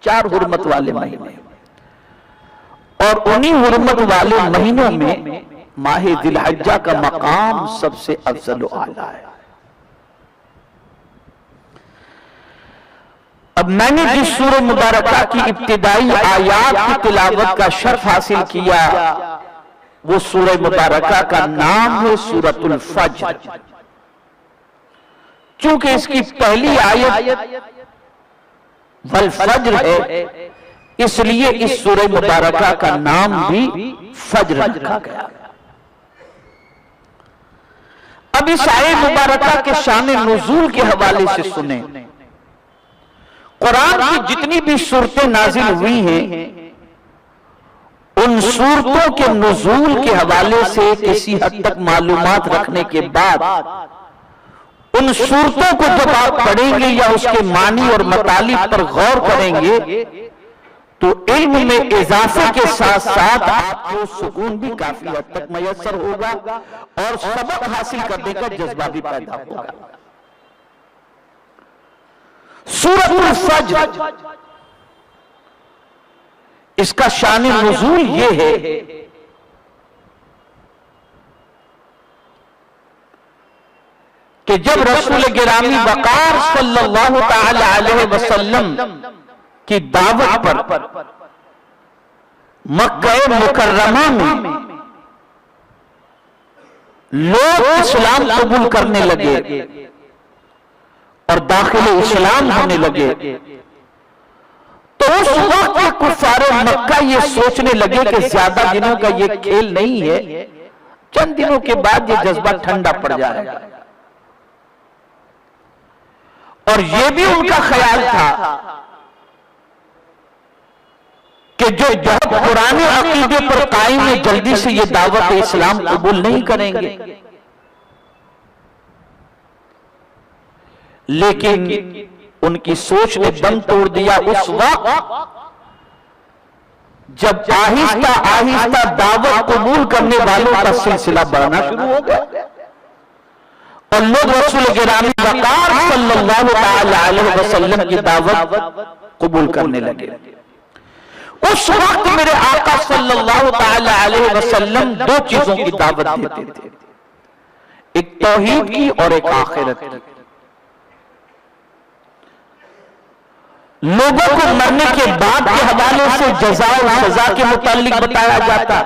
4 हुर्मत वाले महीने, और उन्हीं हुर्मत वाले महीनों में माह जिलहज्जा का मकाम सबसे अफजल व आला है। अब मैंने जिस सूरह मुबारका की इब्तिदाई आयात की तिलावत का शर्फ हासिल किया, वो सूरह मुबारका का नाम है सूरतुल फज्र। चूंकि इसकी पहली आयत वल फज्र है, इसलिए इस सूरह मुबारका का नाम भी फज्र रखा गया। अब इस आयत मुबारका के शान नुज़ूल के हवाले से सुने। कुरान की जितनी भी सूरतें नाजिल हुई हैं, उन सूरतों के नुज़ूल के हवाले से किसी हद तक मालूमात रखने के बाद उन सूरतों को जब आप पढ़ेंगे या उसके मानी और मतालिब पर गौर करेंगे, तो इल्म में इजाफे के साथ साथ आपको सुकून भी काफी हद तक मयस्सर होगा और सबक हासिल करने का जज्बा भी पैदा होगा। सूरतुल फज्र, इसका शान नुज़ूल ये है कि जब रसूल गिरामी वक़ार सल्लल्लाहु तआला अलैहि वसल्लम की दावत पर मक्का मुकर्रमा में लोग इस्लाम कबूल करने लगे और दाखिल इस्लाम होने लगे, तो उस वक्त के कुफार मक्का ये सोचने लगे कि ज्यादा दिनों का ये खेल नहीं है, चंद दिनों के बाद ये जज्बा ठंडा पड़ जाएगा। और ये भी उनका ख्याल था कि जो बहुत पुराने अकीदे पर कायम है, जल्दी से ये दावत इस्लाम कबूल नहीं करेंगे। लेकिन उनकी सोच ने दम तोड़ दिया उस वक्त जब आहिस्ता आहिस्ता दावत कबूल करने वालों का सिलसिला बढ़ना शुरू हो गया और लोग रसूल गिरामी वक़ार सल्लल्लाहु अलैहि वसल्लम की दावत कबूल करने लगे। उस वक्त मेरे आका सल्लल्लाहु अलैहि वसल्लम 2 चीजों की दावत देते थे, एक तौहीद की और एक आखिरत की। लोगों को मरने के बाद के हवाले से जज़ा और सजा के मुतालिक बताया जाता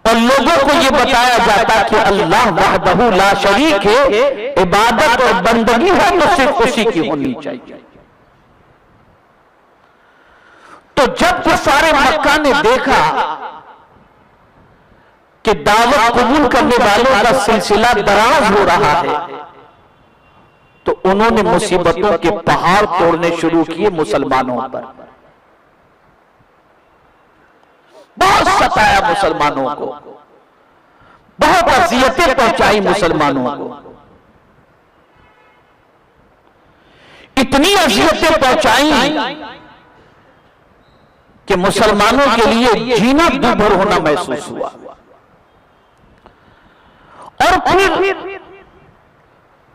और लोगों को यह बताया जाता कि अल्लाह वहदहू ला शरीक है, इबादत और बंदगी है तो सिर्फ उसी की होनी चाहिए। तो जब कुफारे मक्का ने देखा कि दावत कबूल करने वालों का सिलसिला दराज हो रहा है, तो उन्होंने मुसीबतों के पहाड़ तोड़ने शुरू किए मुसलमानों पर। बहुत सताया मुसलमानों को, बहुत अज़ियतें पहुंचाई मुसलमानों को, इतनी अज़ियतें पहुंचाई कि मुसलमानों के लिए जीना दूभर होना महसूस हुआ। और फिर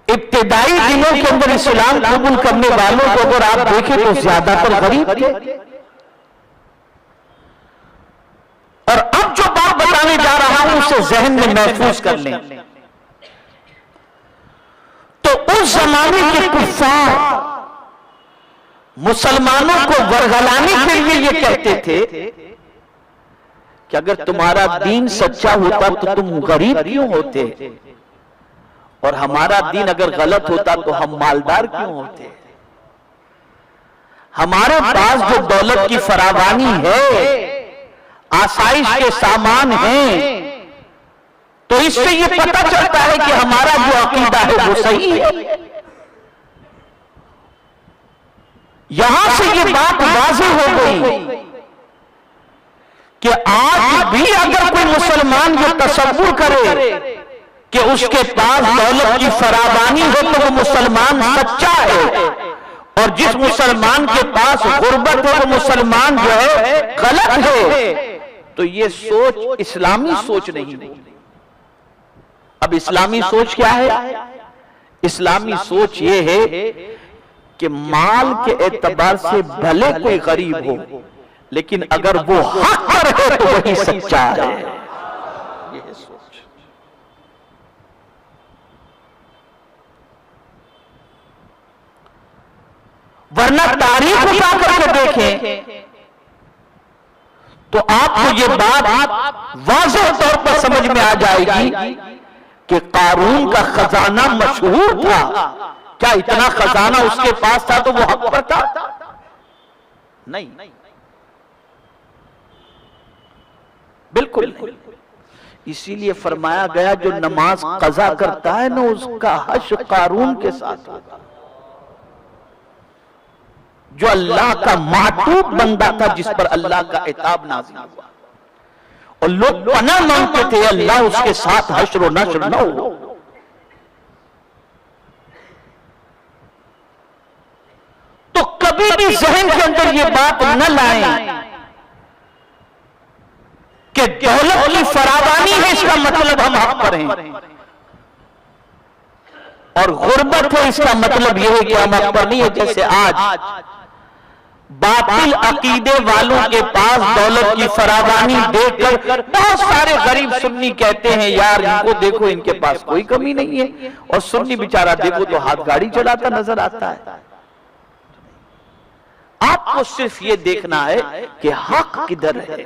इब्तिदाई दिनों के अंदर इस्लाम कबूल करने वालों को अगर आप देखें तो ज्यादातर गरीब थे। और अब जो बात बताने जा रहा हूं उसे जहन में महफूज कर लें। तो उस जमाने के कुफ्फार मुसलमानों को वरगलाने के लिए ये कहते थे कि अगर तुम्हारा दीन सच्चा होता तो तुम गरीब क्यों होते, और हमारा दीन अगर गलत होता तो हम मालदार क्यों होते। हमारे पास जो दौलत की फरावानी है, आसाइश के सामान हैं, तो इससे ये पता चलता है कि हमारा जो अकीदा है वो सही है। यहां से ये बात वाज़ेह हो गई कि आज भी अगर कोई मुसलमान ये तसव्वुर करे कि उसके पास दौलत की फरावानी हो तो वो मुसलमान सच्चा है, और जिस मुसलमान के पास गुर्बत है वो मुसलमान जो है गलत है। तो ये सोच इस्लामी सोच नहीं है। अब इस्लामी सोच क्या है? इस्लामी सोच ये है कि माल के एतबार से भले कोई गरीब हो, लेकिन अगर वो हक पर है तो वही सच्चा है। ये सोच। वरना तारीख उठा करके देखें तो आपको ये बात वाज़ेह तौर पर समझ में आ जाएगी कि कारून का खजाना मशहूर था। क्या इतना खजाना उसके पास था तो वो हक पर था? नहीं, बिल्कुल नहीं। इसीलिए फरमाया गया जो नमाज कज़ा करता है ना, उसका हश्र कारून के साथ होगा। जो अल्लाह का मातूब बंदा था, जिस पर अल्लाह का इताब नाज़िल हुआ, और लोग पनाह मांगते थे अल्लाह उसके साथ हश्र व नश्र न हो। तो कभी भी ज़हन के अंदर ये बात न लाएं कि दौलत की फरावानी है इसका मतलब हम हक पर हैं, और गुर्बत है इसका मतलब यह है कि हम हक पर नहीं है। जैसे आज बातिल अकीदे वालों के पास दौलत की फरावानी देखकर बहुत सारे गरीब सुन्नी कहते हैं यार इनको देखो, इनके पास कोई कमी नहीं है, और सुन्नी बेचारा देखो तो हाथ गाड़ी चलाता नजर आता है। आपको सिर्फ ये देखना है कि हक किधर है,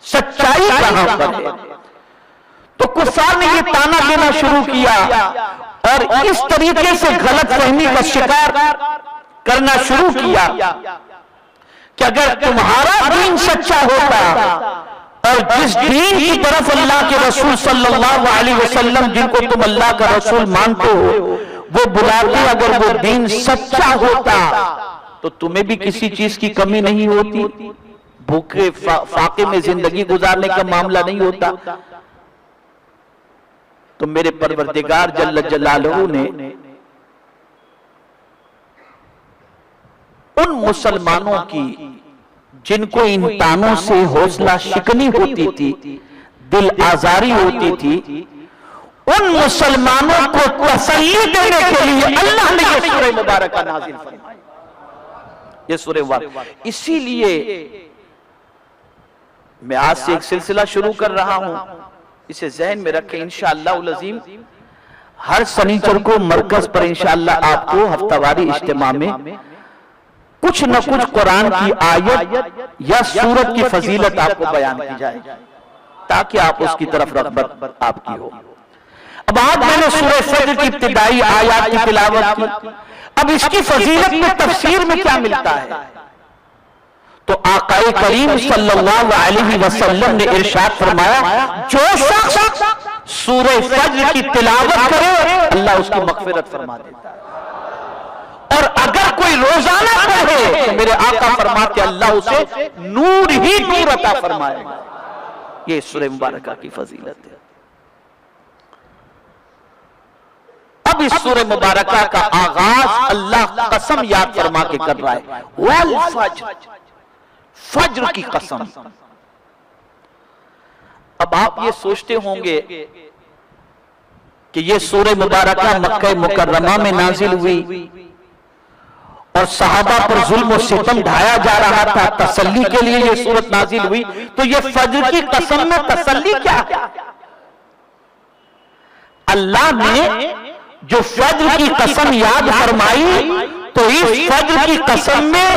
सच्चाई कहां पर है। तो कुफार ने ये ताना देना शुरू किया और इस तरीके से गलत फहमी का शिकार करना शुरू किया कि अगर तुम्हारा दीन सच्चा होता और जिस दीन की तरफ अल्लाह के रसूल सल्लल्लाहु अलैहि वसल्लम, जिनको तुम अल्लाह का रसूल मानते हो, वो बुलाते, अगर वो दीन सच्चा होता तो तुम्हें भी किसी चीज की कमी नहीं होती, भूखे फाके में जिंदगी गुजारने का मामला नहीं होता। तो मेरे परवरदिगार जल्ल जलालहू ने उन मुसलमानों की जिनको इन तानों से हौसला शिकनी होती थी, दिल आजारी होती थी, उन मुसलमानों को तसल्ली देने के लिए अल्लाह ने ये सूरह मुबारक नाज़िल फरमाई, ये सूरह वाक़िआ। इसीलिए मैं आज से एक सिलसिला शुरू कर रहा हूं, इसे ज़हन में रखें। इंशाअल्लाह उल अज़ीम हर शनिचर को मरकज पर इंशाअल्लाह आपको हफ्तावारी इज्तिमा में कुछ न कुछ कुरान की आयत या सूरत की फजीलत आपको बयान की जाए, ताकि आप उसकी तरफ रग़बत आपकी हो। अब आज मैंने सूरह फज्र की इब्तिदाई आयत की तिलावत की। अब इसकी फजीलत में तफसीर में क्या मिलता है, तो आक़ाए करीम सल्लल्लाहु अलैहि वसल्लम ने इरशाद फरमाया, जो शख्स सूरह फज्र की तिलावत करे अल्लाह उसकी मग़फ़िरत फरमा देता है, और अगर कोई रोजाना पढ़े तो मेरे आका फरमाते अल्लाह उसे नूर ही नूर अता फरमाएगा। ये सूरह मुबारक की फजीलत है। अब इस सूरह मुबारक का आगाज अल्लाह कसम याद फरमा के कर रहा है, वल फज्र, फज्र की कसम। अब आप ये सोचते होंगे कि ये सूरह मुबारक मक्का मुकर्रमा में नाजिल हुई और सहाबा पर जुल्म और सितम ढाया जा रहा था, तसल्ली के लिए ये सूरत नाजिल हुई। तो ये फज्र की कसम में तसल्ली क्या है? अल्लाह ने जो फज्र की कसम याद फरमाई, तो इस फज्र की कसम में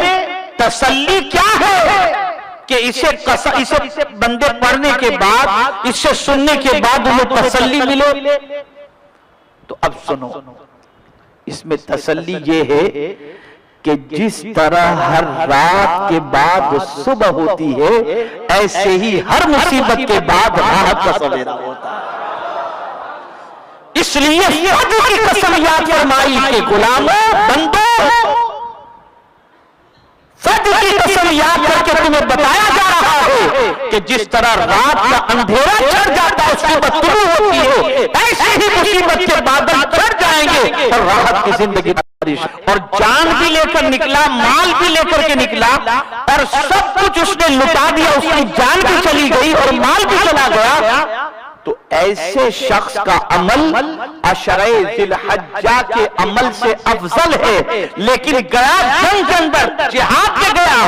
तसल्ली क्या है कि इसे बंदे पढ़ने के बाद, इससे सुनने के बाद उन्हें तसल्ली मिले। तो अब सुनो, इसमें तसल्ली ये है कि जिस तरह हर रात के बाद सुबह होती है, ऐसे ही हर मुसीबत के बाद राहत का सवेरा होता है। इसलिए फज्र की कसम याद फरमाई कि गुलामों, बंदों, फज्र की कसम याद करके तुम्हें बताया जा रहा है कि जिस तरह रात का अंधेरा चढ़ जाता है, सुबह शुरू होती है, ऐसे ही मुसीबत के बादल चढ़ जाएंगे और राहत की जिंदगी। और जान भी लेकर निकला, माल भी लेकर के निकला, और सब कुछ उसने लुटा दिया, उसकी जान भी चली गई और माल भी चला गया। तो ऐसे शख्स का अमल अशरे जिलहज्जा के अमल से अफजल है, लेकिन गया जंग के अंदर जिहाद में गया,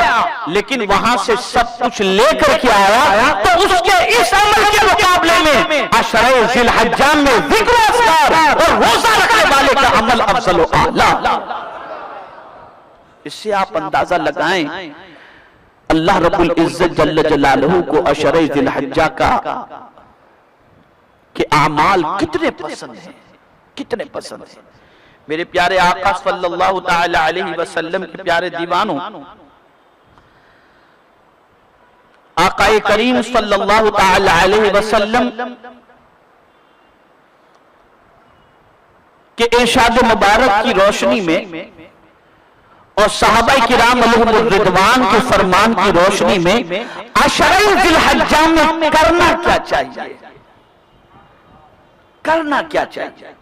लेकिन वहां से सब कुछ लेकर के आया, तो उसके इस अमल के मुकाबले में अशरे जिलहज्जा में जिक्र अस्कार और रोजा रखने वाले का अमल अफजल व आला। इससे आप अंदाजा लगाएं अल्लाह रब्बुल इज्जत जल्ल जलालहू को अशरे जिलहज्जा का कि आमाल कितने पसंद हैं, कितने पसंद हैं। मेरे प्यारे आका सल्लल्लाहु ताला अलैहि वसल्लम के प्यारे दीवानों, आकाए करीम सल्लल्लाहु ताला अलैहि वसल्लम के इरशाद मुबारक की रोशनी में और सहाबाए किराम अलैहिम रिदवान के फरमान की रोशनी में अशरे जिलहज्जा में करना क्या चाहिए, करना क्या चाहिए,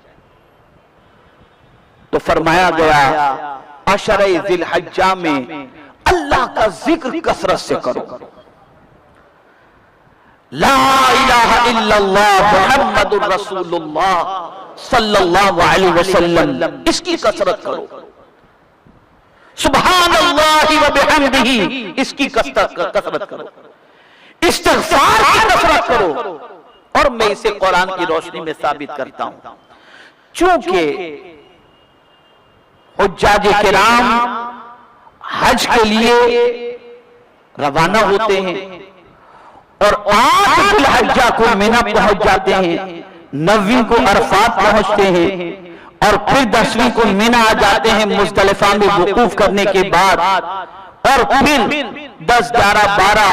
तो फरमाया गया अशरे जिलहज्जा में अल्लाह का जिक्र कसरत से करो। ला इलाहा इल्लल्लाह मुहम्मदुर रसूलुल्लाह सल्लल्लाहु अलैहि वसल्लम, इसकी कसरत करो। सुभानअल्लाहि व बिहम्दिही, इसकी कसरत करो। इस्तिग़फ़ार की कसरत करो। और मैं इसे कुरान की रोशनी में साबित करता हूं, चूंकि हुज्जाज किराम हज के लिए रवाना होते हैं और 8 जिलहज्जा को मिना पहुंच जाते हैं, 9वीं को अरफात पहुंचते हैं और फिर 10वीं को मिना आ जाते हैं मुज़दलिफा में वुकूफ करने के बाद, और फिर 10, 11, 12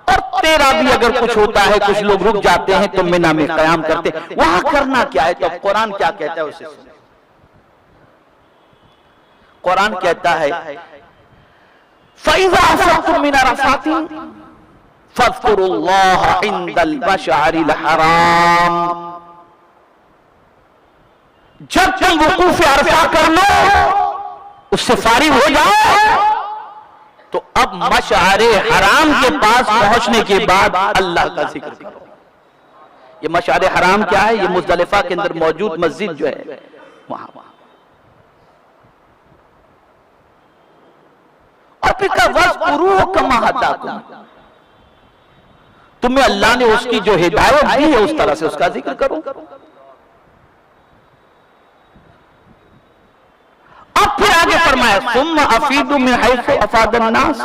और 13 भी अगर कुछ होता है, कुछ लोग रुक जाते हैं तो मिना में क़याम करते हैं। वहां करना क्या है, तो कुरान क्या कहता है उसे सुनो। कुरान कहता है फ़इज़ा अफ़ज़्तुम मिन अरफ़ातिन फ़ज़्कुरुल्लाह इंदल मशअरिल हराम, जब तुम वुकूफ़ अरफ़ा कर लो, उससे फारिग हो जाओ, तो अब मशअरे हराम के पास पहुंचने के बाद अल्लाह का जिक्र करो। ये मशअरे हराम क्या है, ये मुज़दलिफा के अंदर मौजूद मस्जिद जो है वहां। और फिर का वज़्कुरू कमा हदाकुम, तुम्हें अल्लाह ने उसकी जो हिदायत दी है उस तरह से उसका जिक्र करो। अब फिर आगे फरमाया सुम्मा अफीदु मिन हैसु अफादन नास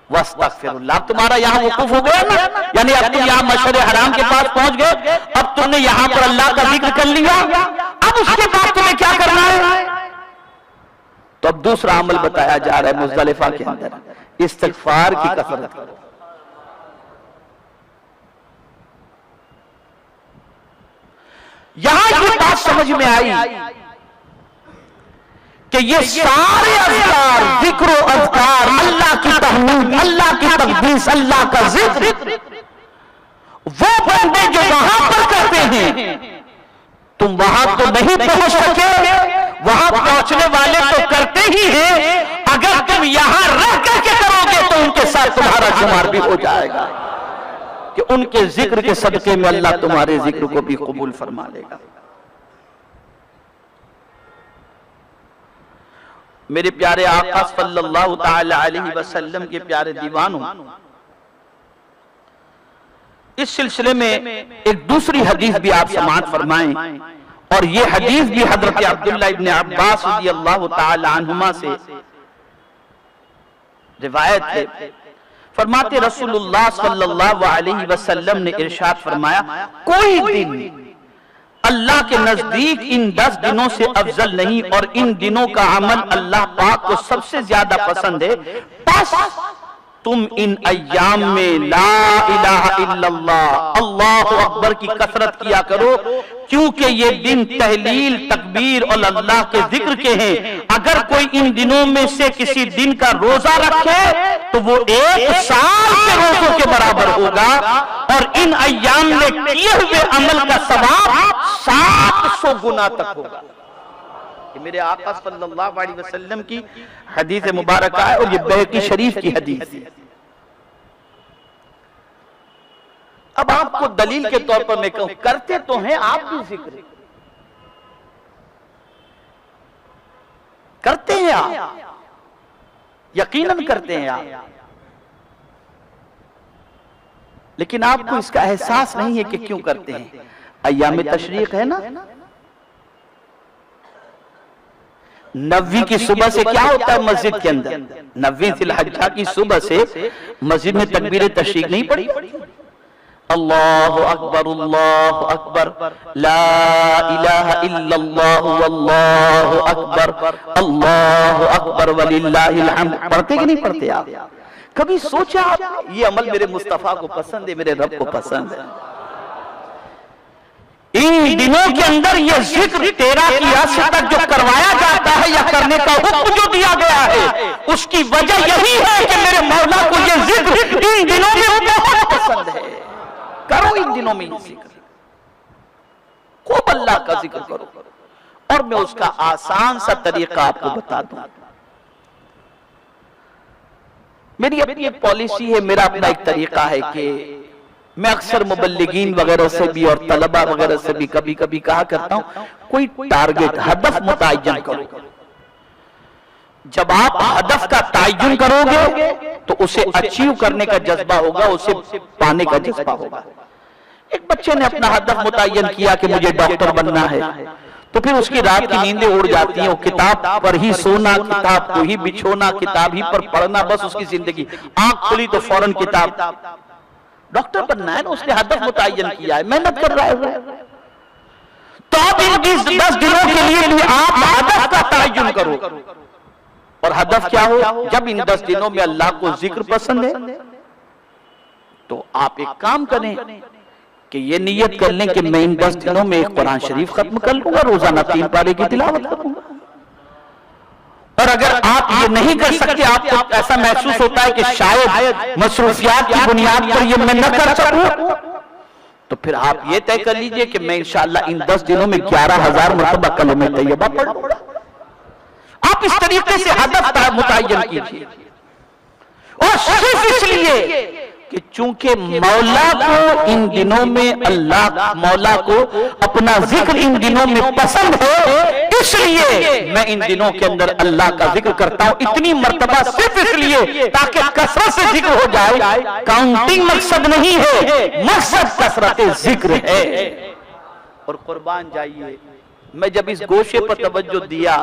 वस्तगफिरुल्लाह। तुम्हारा यहां वुकूफ हो गया ना, यानी अब तुम यहां मशअरे हराम के पास पहुंच गए, अब तुमने यहां पर अल्लाह का जिक्र कर लिया, अब उसके बाद तुम्हें क्या करना है, तो अब दूसरा अमल बताया जा रहा है मुज़दलिफा के अंदर, इस्तिग़फ़ार की कसरत करो। यहां ये बात समझ में आई कि ये सारे अज़कार, जिक्र अज़कार, अल्लाह की तहमीद, अल्लाह की तक़दीस, अल्लाह का जिक्र, वो बंदे जो वहां पर करते हैं, तुम वहां तो नहीं पहुंच सके, वहां पहुंचने वाले तो करते ही हैं, अगर तुम यहां रह करके करोगे तो उनके साथ तुम्हारा शुमार भी हो जाएगा कि उनके जिक्र के सदके में अल्लाह तुम्हारे जिक्र को भी कबूल फरमा लेगा। मेरे प्यारे आका सल्लल्लाहु ताला अलैहि वसल्लम के प्यारे दीवानों, इस सिलसिले में एक दूसरी हदीस भी आप समाअत फरमाएं, और ये हदीस भी हजरत अब्दुल्लाह इब्न अब्बास रज़ियल्लाहु ताला अन्हुमा से रिवायत है। फरमाते रसूलुल्लाह सल्लल्लाहु अलैहि वसल्लम ने इरशाद फरमाया, कोई दिन अल्लाह के नजदीक इन 10 दिनों से अफजल नहीं, और इन दिनों का अमल अल्लाह पाक को सबसे ज्यादा पसंद है। बस तुम इन अय्याम में ला इलाहा इल्लल्लाह, अल्लाहु अकबर की कसरत किया करो, क्योंकि ये दिन तहलील, तकबीर और अल्लाह के जिक्र के हैं। अगर कोई इन दिनों में से किसी दिन का रोजा रखे तो वो 1 साल के रोजों के बराबर होगा, और इन अय्याम में किए हुए अमल का सवाब 700 गुना तक होगा। ये मेरे आका सल्लल्लाहु अलैहि वसल्लम की हदीस मुबारक है, और ये बैहक़ी शरीफ की हदीस है। अब आपको दलील के तौर पर मैं कहूं, करते तो हैं आप भी जिक्र, करते हैं आप, यकीनन करते हैं आप, लेकिन आपको इसका एहसास नहीं है कि क्यों करते हैं। अय्याम तशरीक है ना, नबी की सुबह से क्या होता है मस्जिद के अंदर, नबी जिलहज्जा की सुबह से मस्जिद में तकबीर तशरीक नहीं पड़ी, अल्लाहु अकबर ला इलाहा इल्लल्लाह वल्लाहु अकबर वलिल्लाहिल हम्द, पढ़ते कि नहीं पढ़ते आप? कभी सोचा आप ये अमल मेरे मुस्तफा को पसंद है, मेरे रब को पसंद है? इन दिनों के अंदर ये जिक्र 13 की रात तक जो करवाया जाता है या करने का हुक्म जो दिया गया है, उसकी वजह यही है कि मेरे मौला को ये जिक्र इन दिनों में बहुत पसंद है। करो इन दिनों में जिक्र, खूब अल्लाह का जिक्र करो। और मैं उसका आसान सा तरीका आपको बता दूं। मेरी अपनी एक पॉलिसी है, मेरा अपना एक तरीका है कि मैं अक्सर मुबल्लिगीन वगैरह से भी और तलबा वगैरह से भी कभी कभी कहा करता हूं, कोई टारगेट हदफ मुतय्यन करो। जब आप हदफ का तयन करोगे तो उसे अचीव करने का जज्बा होगा, उसे पाने का जज्बा होगा। एक बच्चे ने अपना हदफ मुतय्यन किया कि मुझे डॉक्टर बनना है, तो फिर उसकी रात की नींदें उड़ जाती हैं, वो किताब पर ही सोना, किताब को ही बिछोना, किताब ही पर पढ़ना, बस उसकी जिंदगी। आंख खुली तो फौरन किताब, डॉक्टर बनना है ना, उसने हदफ मुतय्यन किया है, मेहनत कर रहा है। तो अब इन 10 दिनों के लिए भी आप हदफ का तयन करो। और हदफ क्या हो? जब इन 10 दिनों में अल्लाह को जिक्र पसंद है तो आप एक काम करें कि ये नियत कर लें कि मैं इन 10 दिनों में एक कुरान शरीफ खत्म कर लूंगा, रोजाना 3 पारे की तिलावत करूंगा। और अगर आप ये नहीं कर सकते, आपको ऐसा महसूस होता है कि शायद मसरूफियात की बुनियाद पर ये मैं न कर सकूं, तो फिर आप ये तय कर लीजिए कि मैं इंशाअल्लाह इन 10 दिनों में 11,000 मरतबा कलमे तैयबा पढ़ लूंगा। आप इस तरीके से हदफ मुतय्यन कीजिए। और सिर्फ इसलिए कि चूंकि मौला को इन दिनों में, अल्लाह मौला को अपना जिक्र इन दिनों में पसंद है, इसलिए मैं इन दिनों के अंदर अल्लाह का जिक्र करता हूं। इतनी मर्तबा सिर्फ इसलिए ताकि कसरत से जिक्र हो जाए। काउंटिंग मकसद नहीं है, मकसद कसरत जिक्र है। और कुर्बान जाइए, मैं जब इस गोशे पर तवज्जो दिया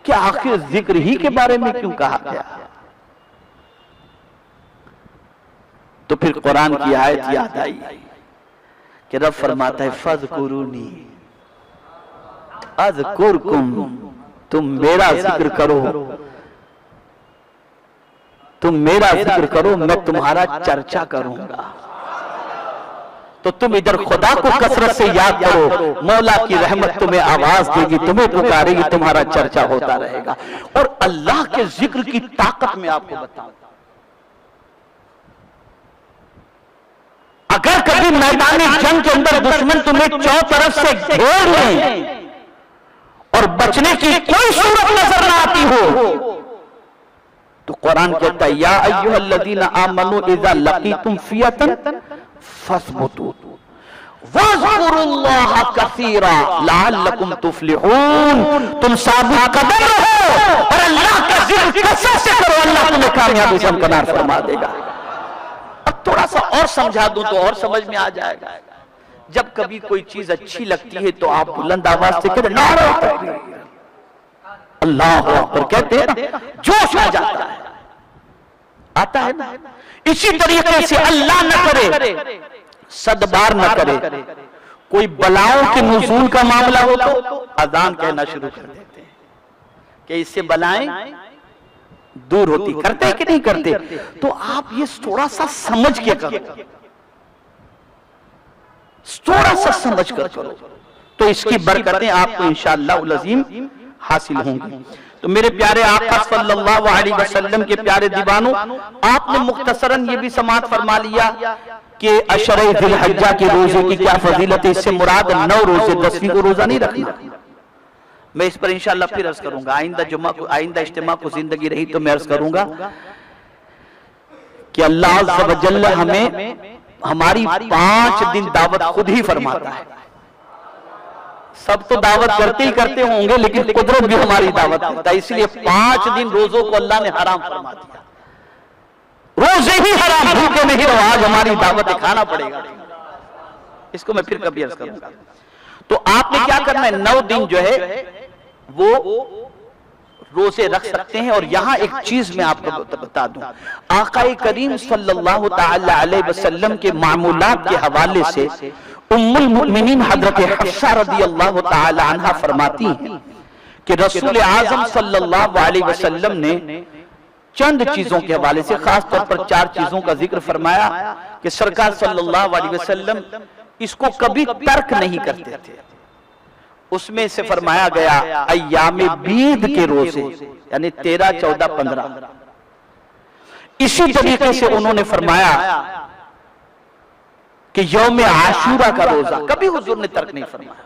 कि आखिर जिक्र ही के बारे में क्यों कहा गया, तो फिर कुरान की आयत याद आई कि रब फरमाता है फज़कुरूनी अज़कुरकुम, तुम मेरा जिक्र करो, तुम मेरा जिक्र करो, मैं तुम्हारा चर्चा करूंगा। तो तुम इधर खुदा को कसरत से याद करो, मौला की रहमत तुम्हें आवाज देगी, तुम्हें पुकारेगी, तुम्हारा चर्चा होता रहेगा। और अल्लाह के जिक्र की ताकत में आपको बताऊं, अगर कभी मैदान जंग के अंदर दुश्मन तुम्हें चारों तरफ से घेर ले और बचने की कोई सूरत नजर ना आती हो, तो कुरान कहता है या अय्युहल्लज़ीना आमनू इज़ा लक़ीतुम फ़ियतन फस्बुतू वज़कुरुल्लाह कसीरा लअल्लकुम तुफ़्लिहून। तुम साबित कदम रहो और अल्लाह का जिक्र कसरत से करो, अल्लाह तुम्हें कामयाबी से हमकनार फरमा देगा। अब थोड़ा सा और समझा दूं तो और समझ में आ जाएगा। जब कभी कोई चीज अच्छी लगती है तो आप बुलंद आवाज से करें नारा तकबीर, अल्लाहु अकबर कहते हैं, जोश आ जाता है, आता है ना। इसी तरीके से अल्लाह न करे, सदबार न करे, कोई बलाओं के नुज़ूल का मामला हो तो अज़ान कहना शुरू कर देते हैं कि इससे बलाएं दूर होती। करते कि नहीं करते? तो आप ये थोड़ा सा समझ के करो, थोड़ा सा समझ कर करो, तो इसकी बरकतें आपको इंशाअल्लाह अज़ीम हासिल होंगी। तो मेरे प्यारे आका सल्लल्लाहु अलैहि वसल्लम के प्यारे दीवानों, आपने मुख्तसरन ये भी समाअत फरमा लिया कि अशरे ज़िलहज्जा के रोजे की क्या फजीलत है। इससे मुराद 9 रोजे, 10वीं को रोजा नहीं रखना। मैं इस पर इंशाअल्लाह फिर अर्ज करूंगा, आइंदा जुम्मा को, आइंदा इज्तिमा को जिंदगी रही तो मैं अर्ज करूंगा कि अल्लाह अज़्ज़ व जल्ल हमें हमारी 5 दिन दावत खुद ही फरमाता है। सब तो दावत करते ही करते होंगे, लेकिन कुदरत भी हमारी दावत करता है। इसलिए 5 दिन रोजों को अल्लाह ने हराम फरमा दिया। रोजे ही हराम, भूखे नहीं रहो, आज हमारी दावत खाना पड़ेगा। इसको मैं फिर कभी अर्ज करूंगा। तो आपने क्या करना है, 9 दिन जो है वो रोजे रख सकते हैं। और यहां एक चीज मैं आपको बता दूं, आकाए करीम सल्लल्लाहु ताला अलैहि वसल्लम के मामूलात के हवाले से उम्मुल मुमिनीन हजरत हफ्सा रज़ियल्लाहु ताला अन्हा फरमाती हैं कि रसूल आज़म सल्लल्लाहु अलैहि वसल्लम ने चंद चीजों के हवाले से खास तौर पर 4 चीजों का जिक्र फरमाया कि सरकार सल्लल्लाहु अलैहि वसल्लम इसको कभी तर्क नहीं करते थे। उसमें से फरमाया गया अय्याम बीद के रोजे, यानी 13, 14, 15। इसी तरीके से उन्होंने फरमाया कि यौम आशूरा का रोजा, कभी हुजूर ने तर्क नहीं फरमाया।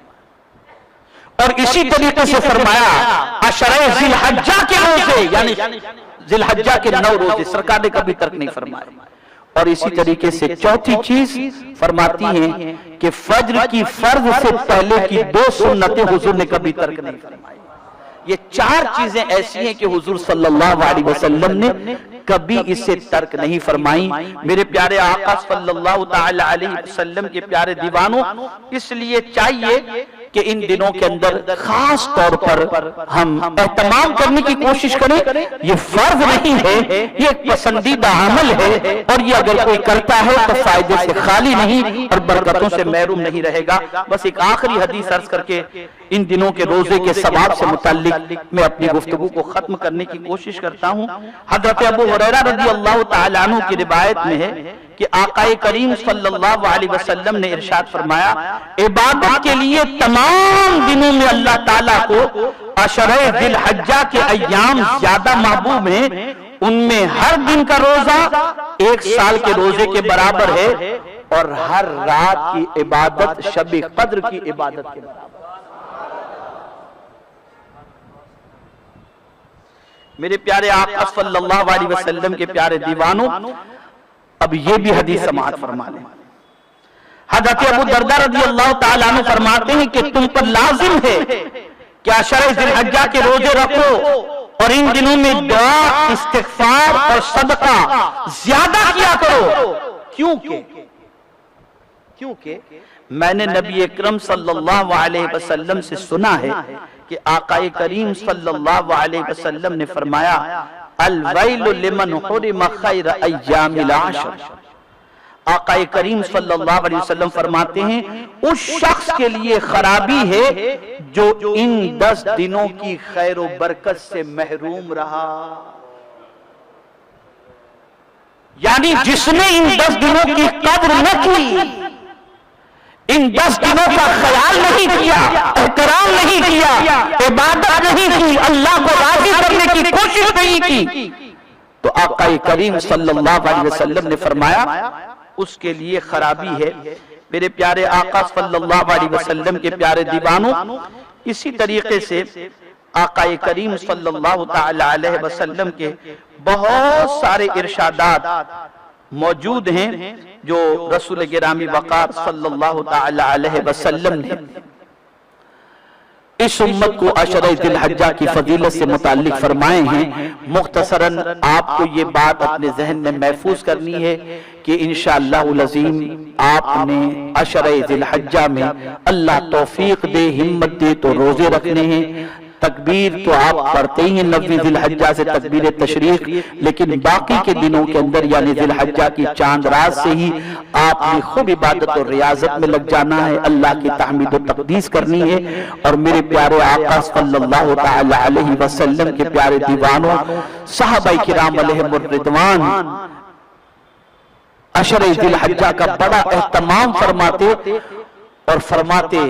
और इसी तरीके से फरमाया अशरे जिलहज्जा के रोजे, यानी जिलहज्जा के 9 रोजे, सरकार ने कभी तर्क नहीं फरमाया। और इसी तरीके से चौथी चीज फरमाती हैं कि फज्र की फर्ज से पहले की 2 सुन्नतें हुजूर ने कभी तर्क नहीं फरमाई। ये 4 चीजें ऐसी हैं कि हुजूर सल्लल्लाहु अलैहि वसल्लम ने कभी इसे तर्क नहीं फरमाई। मेरे प्यारे आका सल्लल्लाहु ताला अलैहि वसल्लम के प्यारे दीवानों, इसलिए चाहिए कि इन दिनों के अंदर खास तौर पर हम एहतमाम करने की कोशिश करें। ये फर्ज नहीं है, ये एक पसंदीदा अमल है, और ये अगर कोई करता है तो फायदे से खाली नहीं और बरकतों से महरूम नहीं रहेगा। बस एक आखिरी हदीस अर्ज करके इन दिनों के रोजे के सवाब से मुताल्लिक मैं अपनी गुफ्तगू को खत्म करने की कोशिश करता हूँ। हजरत अबू हुरैरा रज़ियल्लाहु ताला अन्हु की रिवायत में है कि आकाए करीम सल्लल्लाहु अलैहि वसल्लम ने इरशाद फरमाया, इबादत के लिए तमाम दिनों में अल्लाह ताला को अशरे जिलहज्जा के अय्याम ज्यादा महबूब हैं। उनमें हर दिन का रोजा 1 साल के रोजे के बराबर है, और हर रात की इबादत शब कद्र की इबादत के बराबर। मेरे प्यारे आका सल्लल्लाहु अलैहि वसल्लम के प्यारे दीवानों, अब ये भी हदीस समाअत फरमा लें। हज़रत अबू दरदा रज़ियल्लाहु ताला अन्हु फरमाते हैं कि तुम पर लाजिम है कि अशरे जिलहज्जा के रोजे रखो और इन दिनों में दुआ, इस्तिग़फ़ार और सदका ज्यादा किया करो। क्योंकि मैंने नबी अकरम सल्लल्लाहु अलैहि वसल्लम से सुना है कि आकाए करीम सल्लल्लाहु अलैहि वसल्लम ने फरमाया, अल-वैलु लिमन हुरिम खैर अय्यामिल आशर। आकाए करीम सल्लल्लाहु अलैहि वसल्लम फरमाते हैं, उस शख्स के लिए खराबी है जो इन 10 दिनों की खैर व बरकत से महरूम रहा। यानी जिसने इन 10 दिनों की कद्र न की, इन 10 दिनों का ख्याल नहीं किया, एहतराम नहीं किया, इबादत नहीं की, अल्लाह को राजी करने की कोशिश नहीं की, तो आकाए करीम सल्लल्लाहु अलैहि वसल्लम ने फरमाया उसके लिए खराबी है। मेरे प्यारे आका सल्लल्लाहु अलैहि वसल्लम के प्यारे दीवानों, इसी तरीके से आकाए करीम सल्लल्लाहु ताला अलैहि वसल्लम के बहुत सारे इरशादात मौजूद हैं जो रसूल गिरामी वक़ार सल्लल्लाहु ताला अलैहि वसल्लम ने इस उम्मत को अशरे जिलहज्जा की फजीलत से मुताल्लिक फरमाए हैं। मुख्तसरन आपको ये बात अपने जहन में महफूज करनी है कि इंशाअल्लाहुल अज़ीम आपने अशरे जिलहज्जा में अल्लाह तौफीक दे, हिम्मत दे तो रोजे रखने हैं। तकबीर तो आप पढ़ते ही हैं 90 जिलहज्जा से तकबीर तशरीक, लेकिन बाकी के दिनों के अंदर यानी जिलहज्जा की चांद रात से ही आपने खूब इबादत और रियाजत में लग जाना है, अल्लाह की तहमीद और तकदीस करनी है। और मेरे प्यारे आका सल्लल्लाहु ताला अलैहि वसल्लम के प्यारे दीवानों, सहाबाए किराम अलैहिमुर रिदवान अशरे जिलहज्जा का बड़ा एहतमाम फरमाते और फरमाते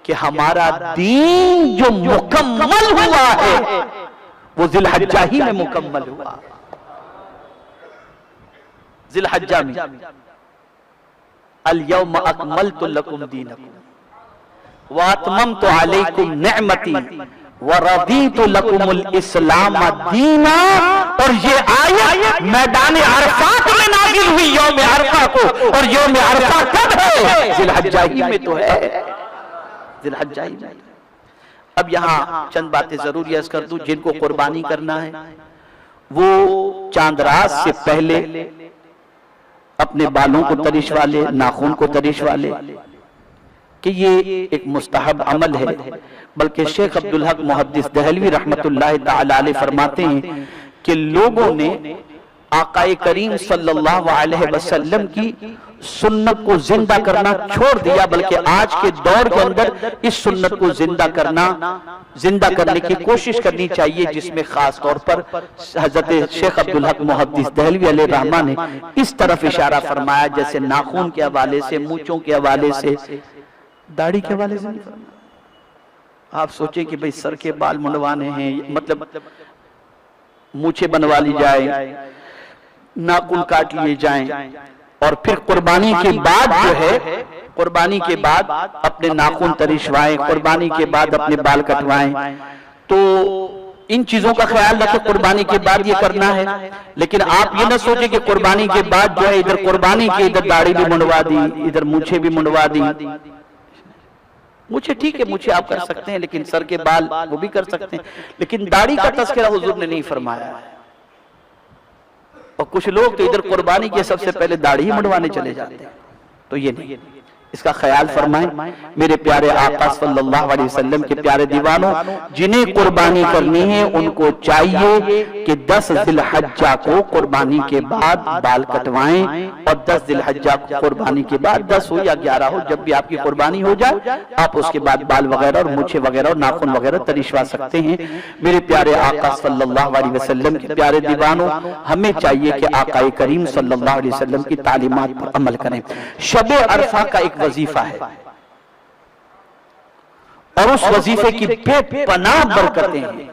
कि हमारा दीन जो मुकम्मल हुआ है वो जिलहज्जा ही में मुकम्मल हुआ। जिलहज्जा में अल-यौम अकमलतु लकुम दीनकुम व अतममतु अलैकुम निअमती वरदीतु लकुमुल इस्लाम दीना, और ये आयत मैदान अरफात में नाजिल हुई यौम अरफा को, और यौम अरफा कब है? जिलहज्जा ही में तो है, जिलहज्जा ही में। अब यहाँ चंद बातें जरूर अर्ज कर दूं। जिनको कुर्बानी करना है वो चांद रात से पहले अपने बालों को तरिशवा ले, नाखून को तरिशवा ले, कि ये एक मुस्तहब अमल है। बल्कि शेख अब्दुल हक मुहद्दिस दहलवी रहमतुल्लाह तआला अलैह फरमाते हैं कि लोगों ने आकाए करीम सल्लल्लाहु अलैहि वसल्लम की सुन्नत को जिंदा करना छोड़ दिया, बल्कि आज के दौर के अंदर इस सुन्नत को जिंदा करने की कोशिश करनी चाहिए, जिसमें खास तौर पर हजरत शेख अब्दुल हक मुहद्दिस दहलवी अलैहि रहमा ने इस तरफ इशारा फरमाया, जैसे नाखून के हवाले से, मूंछों के हवाले से, दाढ़ी के हवाले से। आप सोचें कि भाई सर के बाल मुंडवाने हैं, मतलब मूछें बनवा ली जाए, नाखून काट लिए जाएं, और फिर कुर्बानी के बाद जो है, कुर्बानी के बाद अपने नाखून तरिशवाएं, कुर्बानी के बाद अपने बाल कटवाएं। तो इन चीजों का ख्याल रखें, कुर्बानी के बाद ये करना है। लेकिन आप ये ना सोचें कि कुर्बानी के बाद जो है इधर कुर्बानी की इधर दाढ़ी भी मुंडवा दी, इधर मूछें भी मुंडवा दी। मुझे ठीक है, मुझे आप कर सकते हैं, लेकिन सर के बाल वो भी कर सकते हैं, लेकिन दाढ़ी का तस्करा हुजूर ने नहीं फरमाया। और कुछ लोग तो इधर कुर्बानी के सबसे पहले दाढ़ी ही मुंडवाने चले जाते हैं, तो ये नहीं, इसका ख्याल फरमाएं। मेरे प्यारे आका सल्लल्लाहु अलैहि वसल्लम के प्यारे दीवानों, जिन्हें कुर्बानी करनी है उनको चाहिए कि 10 जिलहज्जा को कुर्बानी के बाद बाल कटवाएं, और 10 जिलहज्जा को कुर्बानी के बाद 10 हो या 11 हो, जब भी आपकी कुर्बानी हो जाए आप उसके बाद बाल वगैरह और मूछें वगैरह और नाखून वगैरह तरिशवा सकते हैं। मेरे प्यारे आका सल्लल्लाहु अलैहि वसल्लम के प्यारे दीवानों, हमें चाहिए कि आका करीम सल्लल्लाहु अलैहि वसल्लम की तालीमात पर अमल करें। शब अरफा का एक वजीफा है, और उस वजीफे की बेपनाह बरकतें हैं,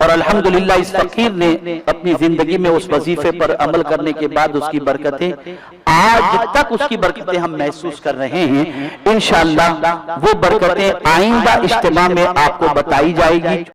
और अल्हम्दुलिल्लाह इस फकीर ने अपनी जिंदगी में उस वजीफे पर अमल करने के बाद उसकी बरकतें, आज तक उसकी बरकतें हम महसूस कर रहे हैं। इंशाअल्लाह वो बरकतें आइंदा इज्तिमा में आपको बताई जाएगी।